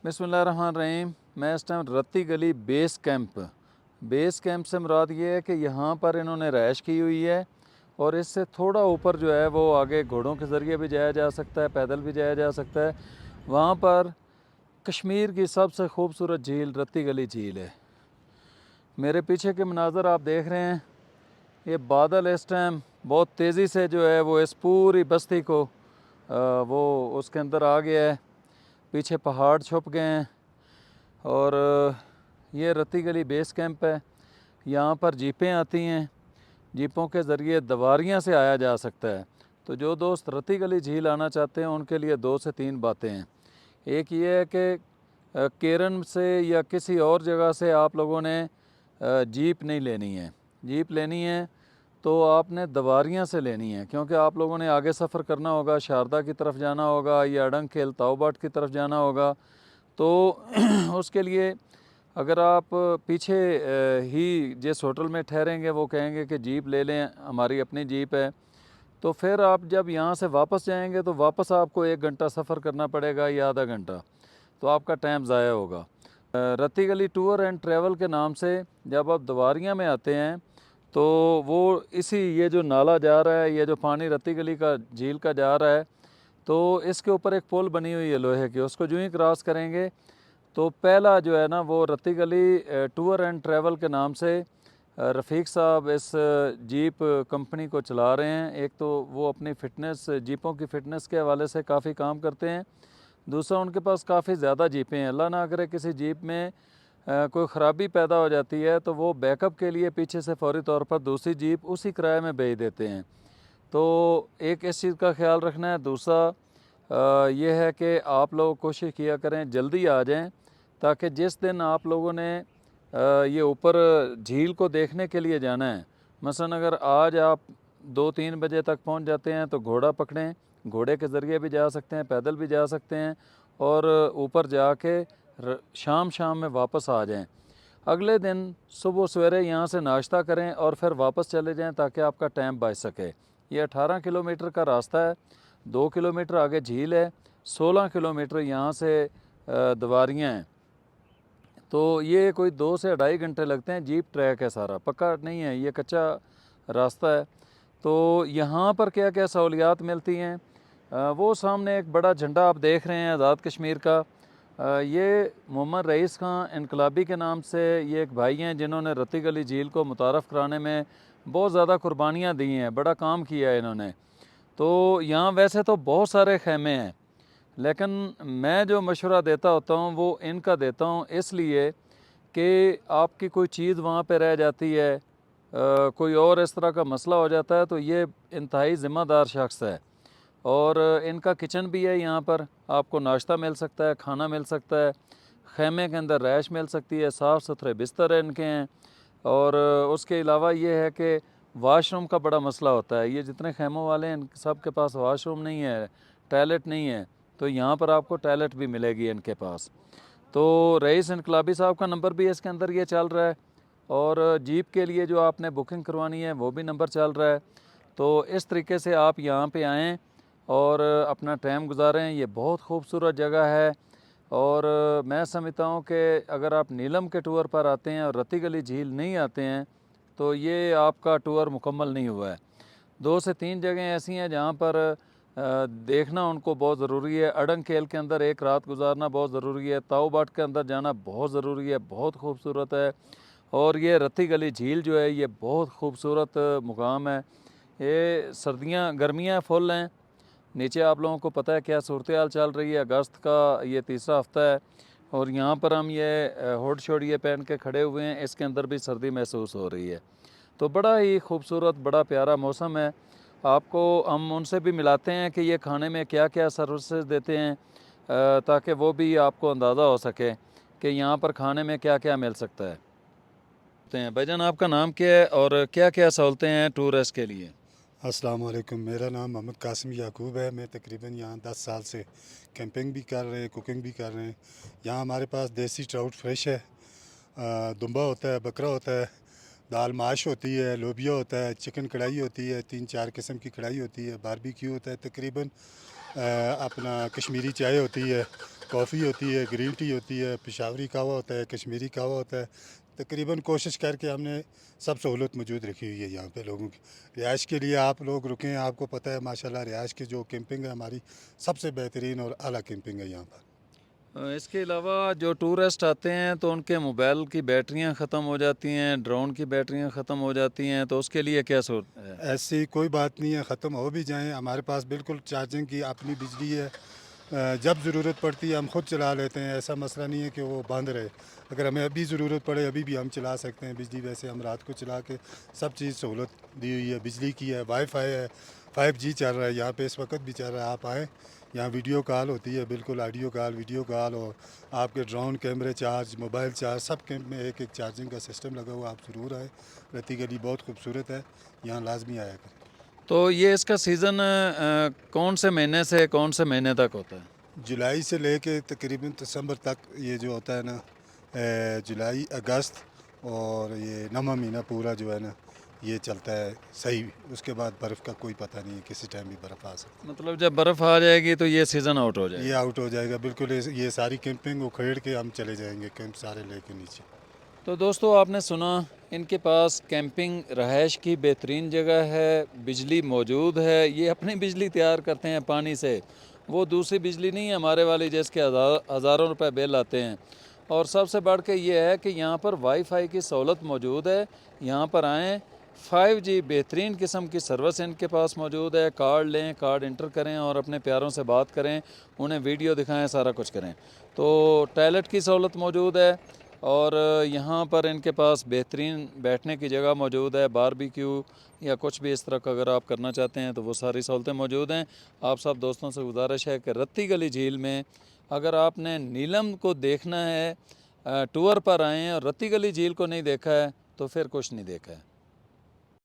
बिस्मिल्लाहिर्रहमानिर्रहीम। मैं इस टाइम रत्ती गली बेस कैंप से मुराद ये है कि यहाँ पर इन्होंने रहाइश की हुई है और इससे थोड़ा ऊपर जो है वो आगे घोड़ों के ज़रिए भी जाया जा सकता है, पैदल भी जाया जा सकता है। वहाँ पर कश्मीर की सबसे खूबसूरत झील रत्ती गली झील है। मेरे पीछे के मनाज़र आप देख रहे हैं, ये बादल इस टाइम बहुत तेज़ी से जो है वो इस पूरी बस्ती को वो उसके अंदर आ गया है। पीछे पहाड़ छुप गए हैं और ये रत्ती गली बेस कैंप है। यहाँ पर जीपें आती हैं, जीपों के ज़रिए दवारियाँ से आया जा सकता है। तो जो दोस्त रत्ती गली झील आना चाहते हैं उनके लिए 2 से 3 बातें हैं। एक ये है कि केरन से या किसी और जगह से आप लोगों ने जीप नहीं लेनी है। जीप लेनी है तो आपने दवारियाँ से लेनी है, क्योंकि आप लोगों ने आगे सफ़र करना होगा, शारदा की तरफ जाना होगा या अडंग खेल ताओबाट की तरफ जाना होगा। तो उसके लिए अगर आप पीछे ही जिस होटल में ठहरेंगे वो कहेंगे कि जीप ले लें, हमारी अपनी जीप है, तो फिर आप जब यहाँ से वापस जाएंगे तो वापस आपको 1 घंटा सफ़र करना पड़ेगा या आधा घंटा, तो आपका टाइम ज़ाया होगा। रत्ती गली टूर एंड ट्रैवल के नाम से जब आप दवारियाँ में आते हैं तो वो ये जो नाला जा रहा है, ये जो पानी रत्ती गली का झील का जा रहा है, तो इसके ऊपर एक पुल बनी हुई है लोहे की। उसको जो ही क्रॉस करेंगे तो पहला जो है ना वो रत्ती गली टूर एंड ट्रैवल के नाम से रफ़ीक साहब इस जीप कंपनी को चला रहे हैं। एक तो वो अपनी फ़िटनेस, जीपों की फ़िटनेस के हवाले से काफ़ी काम करते हैं। दूसरा, उनके पास काफ़ी ज़्यादा जीपें हैं। अल्लाह ना करे किसी जीप में कोई ख़राबी पैदा हो जाती है तो वो बैकअप के लिए पीछे से फ़ौरी तौर पर दूसरी जीप उसी किराए में भेज देते हैं। तो एक इस चीज़ का ख्याल रखना है। दूसरा ये है कि आप लोग कोशिश किया करें जल्दी आ जाएं, ताकि जिस दिन आप लोगों ने ये ऊपर झील को देखने के लिए जाना है, मसलन अगर आज आप 2-3 बजे तक पहुंच जाते हैं तो घोड़ा पकड़ें, घोड़े के ज़रिए भी जा सकते हैं, पैदल भी जा सकते हैं और ऊपर जाके शाम में वापस आ जाएं। अगले दिन सुबह सवेरे यहाँ से नाश्ता करें और फिर वापस चले जाएं ताकि आपका टाइम बच सके। ये 18 किलोमीटर का रास्ता है, 2 किलोमीटर आगे झील है, 16 किलोमीटर यहाँ से दवारियाँ हैं। तो ये कोई 2 से 2.5 घंटे लगते हैं। जीप ट्रैक है, सारा पक्का नहीं है, ये कच्चा रास्ता है। तो यहाँ पर क्या क्या सहूलियात मिलती हैं, वो सामने एक बड़ा झंडा आप देख रहे हैं आज़ाद कश्मीर का। ये मोहम्मद रईस खां इनकलाबी के नाम से ये एक भाई हैं जिन्होंने रत्ती गली झील को मुतारफ़ कराने में बहुत ज़्यादा कुर्बानियाँ दी हैं, बड़ा काम किया है इन्होंने। तो यहाँ वैसे तो बहुत सारे खेमे हैं, लेकिन मैं जो मशवरा देता होता हूँ वो इनका देता हूँ, इसलिए कि आपकी कोई चीज़ वहाँ पे रह जाती है, कोई और इस तरह का मसला हो जाता है, तो ये इंतहाई ज़िम्मेदार शख्स है। और इनका किचन भी है, यहाँ पर आपको नाश्ता मिल सकता है, खाना मिल सकता है, खेमे के अंदर रैश मिल सकती है, साफ़ सुथरे बिस्तर इनके हैं। और उसके अलावा ये है कि वाशरूम का बड़ा मसला होता है। ये जितने खेमों वाले हैं इन सब के पास वाशरूम नहीं है, टॉयलेट नहीं है, तो यहाँ पर आपको टॉयलेट भी मिलेगी इनके पास। तो रईस इनकलाबी साहब का नंबर भी इसके अंदर ये चल रहा है और जीप के लिए जो आपने बुकिंग करवानी है वो भी नंबर चल रहा है। तो इस तरीके से आप यहाँ पे आएँ और अपना टाइम गुजारें। ये बहुत खूबसूरत जगह है और मैं समझता हूँ कि अगर आप नीलम के टूर पर आते हैं और रत्ती गली झील नहीं आते हैं तो ये आपका टूर मुकम्मल नहीं हुआ है। 2 से 3 जगह ऐसी हैं जहाँ पर देखना उनको बहुत ज़रूरी है। अडंग खेल के अंदर एक रात गुजारना बहुत ज़रूरी है। ताओबाट के अंदर जाना बहुत ज़रूरी है, बहुत खूबसूरत है। और ये रत्ती गली झील जो है ये बहुत खूबसूरत मुकाम है। ये सर्दियाँ गर्मियाँ फुल हैं, नीचे आप लोगों को पता है क्या सूरत हाल चल रही है। अगस्त का ये तीसरा हफ्ता है और यहाँ पर हम ये हुड शोड ये पहन के खड़े हुए हैं, इसके अंदर भी सर्दी महसूस हो रही है। तो बड़ा ही खूबसूरत, बड़ा प्यारा मौसम है। आपको हम उनसे भी मिलाते हैं कि ये खाने में क्या क्या सर्विसेज देते हैं, ताकि वो भी आपको अंदाज़ा हो सके कि यहाँ पर खाने में क्या क्या मिल सकता है। भाईजान, आपका नाम क्या है और क्या क्या सहूलतें हैं टूरिस्ट के लिए? अस्सलाम वालेकुम। मेरा नाम मोहम्मद कासिम याकूब है। मैं तकरीबन यहाँ 10 साल से कैंपिंग भी कर रहे हैं, कुकिंग भी कर रहे हैं। यहाँ हमारे पास देसी ट्राउट फ्रेश है, दुम्बा होता है, बकरा होता है, दाल माश होती है, लोबिया होता है, चिकन कढ़ाई होती है, 3-4 किस्म की कढ़ाई होती है, बारबेक्यू होता है, तकरीबन अपना कश्मीरी चाय होती है कॉफ़ी होती है, ग्रीन टी होती है, पेशावरी कहवा होता है, कश्मीरी कहवा होता है। तकरीबन कोशिश करके हमने सब सहूलत मौजूद रखी हुई है यहाँ पे लोगों की। रिहाइश के लिए आप लोग रुकें, आपको पता है माशाल्लाह रिहाइश की जो कैंपिंग है हमारी सबसे बेहतरीन और आला कैंपिंग है यहाँ पर। इसके अलावा जो टूरिस्ट आते हैं तो उनके मोबाइल की बैटरियां ख़त्म हो जाती हैं, ड्रोन की बैटरियां ख़त्म हो जाती हैं, तो उसके लिए क्या सूरत है? ऐसी कोई बात नहीं है, ख़त्म हो भी जाएँ, हमारे पास बिल्कुल चार्जिंग की अपनी बिजली है। जब ज़रूरत पड़ती है हम ख़ुद चला लेते हैं, ऐसा मसला नहीं है कि वो बंद रहे। अगर हमें अभी ज़रूरत पड़े अभी भी हम चला सकते हैं बिजली। वैसे हम रात को चला के सब चीज़ सहूलत दी हुई है, बिजली की है, वाईफाई है, 5G चल रहा है यहाँ पे इस वक्त भी चल रहा है। आप आएँ, यहाँ वीडियो कॉल होती है, बिल्कुल ऑडियो कॉल, वीडियो कॉल, और आपके ड्रोन कैमरे चार्ज, मोबाइल चार्ज, सब कैंप में एक एक चार्जिंग का सिस्टम लगा हुआ। आप ज़रूर आएँ, रत्ती गली बहुत खूबसूरत है, यहाँ लाजमी आया करें। तो ये इसका सीज़न कौन से महीने से कौन से महीने तक होता है? जुलाई से लेके तकरीबन दिसंबर तक ये जो होता है ना, जुलाई अगस्त और ये नवा महीना पूरा जो है ना ये चलता है सही। उसके बाद बर्फ़ का कोई पता नहीं है, किसी टाइम भी बर्फ़ आ सकती मतलब जब बर्फ़ आ जाएगी तो ये सीज़न आउट हो है। ये जाएगा। आउट हो जाएगा बिल्कुल। ये सारी कैंपिंग उखेड़ के हम चले जाएंगे, कैंप सारे लेके नीचे। तो दोस्तों आपने सुना, इनके पास कैंपिंग रहायश की बेहतरीन जगह है, बिजली मौजूद है, ये अपनी बिजली तैयार करते हैं पानी से, वो दूसरी बिजली नहीं है हमारे वाली जिसके हज़ारों रुपए बिल आते हैं। और सबसे बढ़ के ये है कि यहाँ पर वाईफाई की सहूलत मौजूद है। यहाँ पर आएँ, 5G बेहतरीन किस्म की सर्विस इनके पास मौजूद है। कार्ड लें, कार्ड इंटर करें और अपने प्यारों से बात करें, उन्हें वीडियो दिखाएं, सारा कुछ करें। तो टॉयलेट की सहूलत मौजूद है और यहाँ पर इनके पास बेहतरीन बैठने की जगह मौजूद है। बारबेक्यू या कुछ भी इस तरह का अगर आप करना चाहते हैं तो वो सारी सहूलतें मौजूद हैं। आप सब दोस्तों से गुजारिश है कि रत्ती गली झील में अगर आपने नीलम को देखना है, टूर पर आएँ और रत्ती गली झील को नहीं देखा है तो फिर कुछ नहीं देखा है।